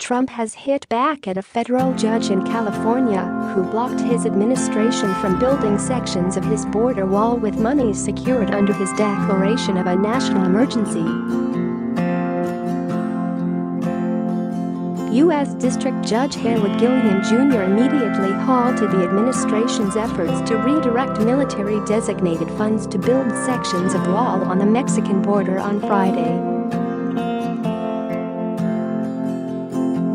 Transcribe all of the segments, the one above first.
Trump has hit back at a federal judge in California who blocked his administration from building sections of his border wall with money secured under his declaration of a national emergency. U.S. District Judge Herwood Gilliam Jr. immediately halted the administration's efforts to redirect military-designated funds to build sections of wall on the Mexican border on Friday.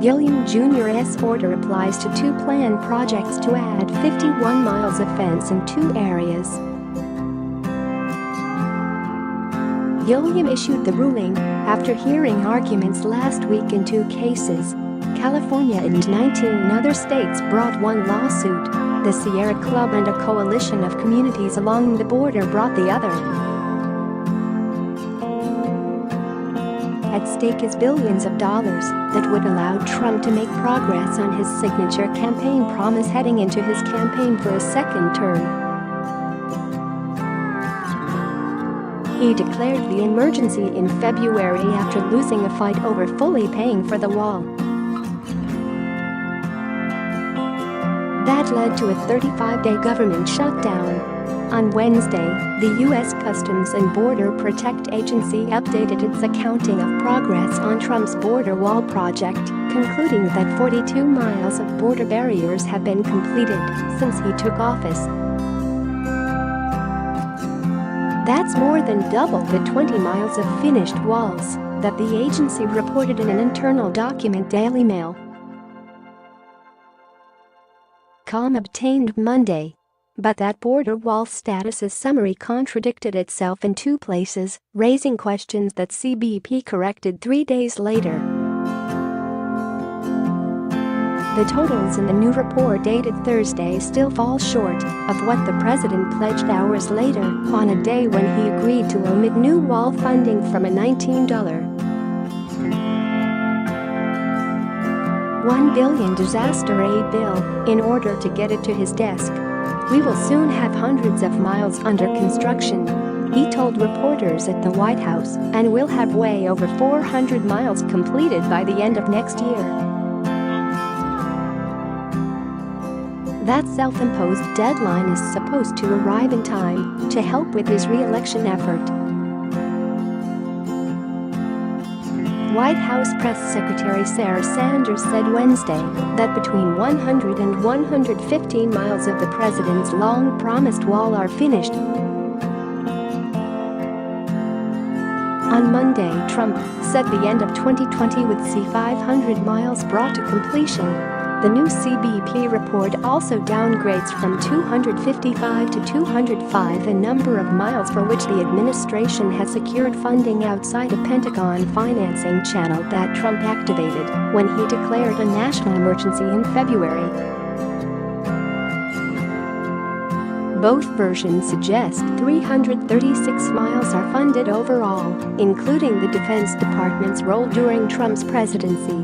Gilliam Jr.'s order applies to two planned projects to add 51 miles of fence in two areas. Gilliam issued the ruling after hearing arguments last week in two cases. California and 19 other states brought one lawsuit. The Sierra Club and a coalition of communities along the border brought the other. At stake is billions of dollars that would allow Trump to make progress on his signature campaign promise heading into his campaign for a second term. He declared the emergency in February after losing a fight over fully paying for the wall. That led to a 35-day government shutdown. On Wednesday, the U.S. Customs and Border Protection Agency updated its accounting of progress on Trump's border wall project, concluding that 42 miles of border barriers have been completed since he took office. That's more than double the 20 miles of finished walls that the agency reported in an internal document Daily Mail.com obtained Monday. But that border wall status summary contradicted itself in two places, raising questions that CBP corrected 3 days later. The totals in the new report dated Thursday still fall short of what the president pledged hours later on a day when he agreed to omit new wall funding from a $19.1 billion disaster aid bill in order to get it to his desk. "We will soon have hundreds of miles under construction," he told reporters at the White House, "and we'll have way over 400 miles completed by the end of next year." That self-imposed deadline is supposed to arrive in time to help with his re-election effort. White House Press Secretary Sarah Sanders said Wednesday that between 100 and 115 miles of the president's long-promised wall are finished. On Monday, Trump said the end of 2020 would see 500 miles brought to completion. The new CBP report also downgrades from 255 to 205 the number of miles for which the administration has secured funding outside a Pentagon financing channel that Trump activated when he declared a national emergency in February. Both versions suggest 336 miles are funded overall, including the Defense Department's role during Trump's presidency.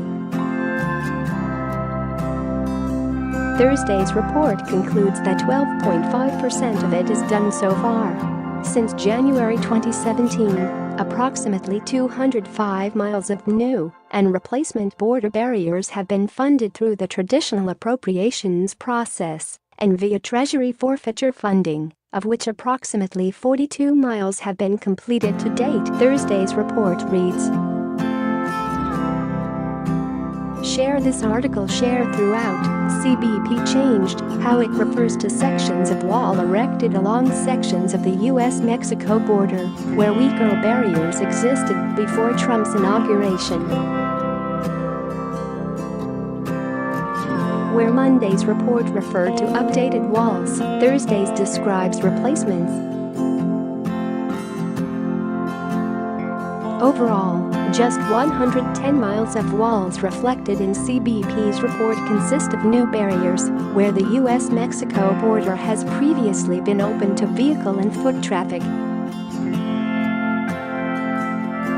Thursday's report concludes that 12.5% of it is done so far. Since January 2017, approximately 205 miles of new and replacement border barriers have been funded through the traditional appropriations process and via Treasury forfeiture funding, of which approximately 42 miles have been completed to date, Thursday's report reads. Share this article. Share throughout. CBP changed how it refers to sections of wall erected along sections of the U.S.-Mexico border where weaker barriers existed before Trump's inauguration. Where Monday's report referred to updated walls, Thursday's describes replacements. Overall, just 110 miles of walls reflected in CBP's report consist of new barriers, where the U.S.-Mexico border has previously been open to vehicle and foot traffic.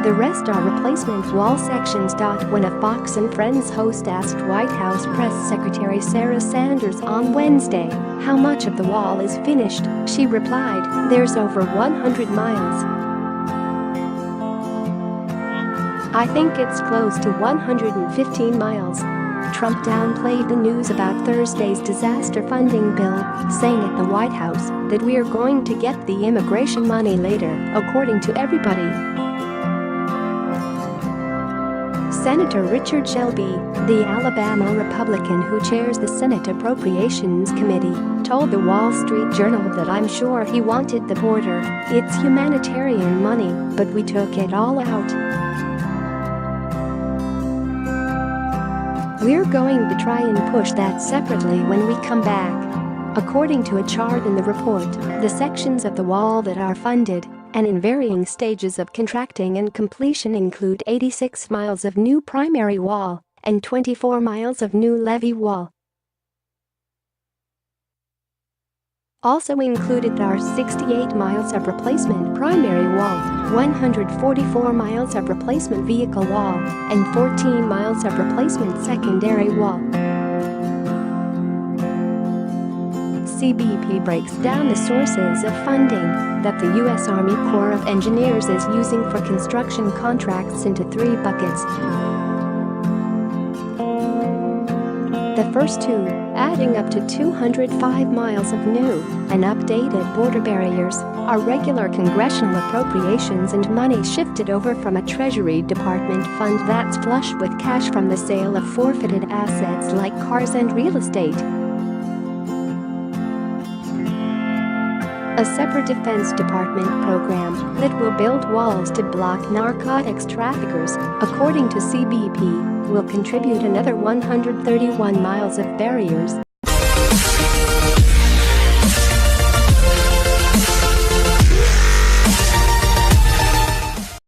The rest are replacement wall sections. When a Fox and Friends host asked White House Press Secretary Sarah Sanders on Wednesday how much of the wall is finished, she replied, "There's over 100 miles." I think it's close to 115 miles. Trump downplayed the news about Thursday's disaster funding bill, saying at the White House that we're going to get the immigration money later, according to everybody. Senator Richard Shelby, the Alabama Republican who chairs the Senate Appropriations Committee, told the Wall Street Journal that I'm sure he wanted the border, it's humanitarian money, but we took it all out. We're going to try and push that separately when we come back. According to a chart in the report, the sections of the wall that are funded and in varying stages of contracting and completion include 86 miles of new primary wall and 24 miles of new levee wall. Also included are 68 miles of replacement primary wall, 144 miles of replacement vehicle wall, and 14 miles of replacement secondary wall. CBP breaks down the sources of funding that the U.S. Army Corps of Engineers is using for construction contracts into 3 buckets. The first 2, adding up to 205 miles of new and updated border barriers, are regular congressional appropriations and money shifted over from a Treasury Department fund that's flush with cash from the sale of forfeited assets like cars and real estate. A separate Defense Department program that will build walls to block narcotics traffickers, according to CBP, will contribute another 131 miles of barriers.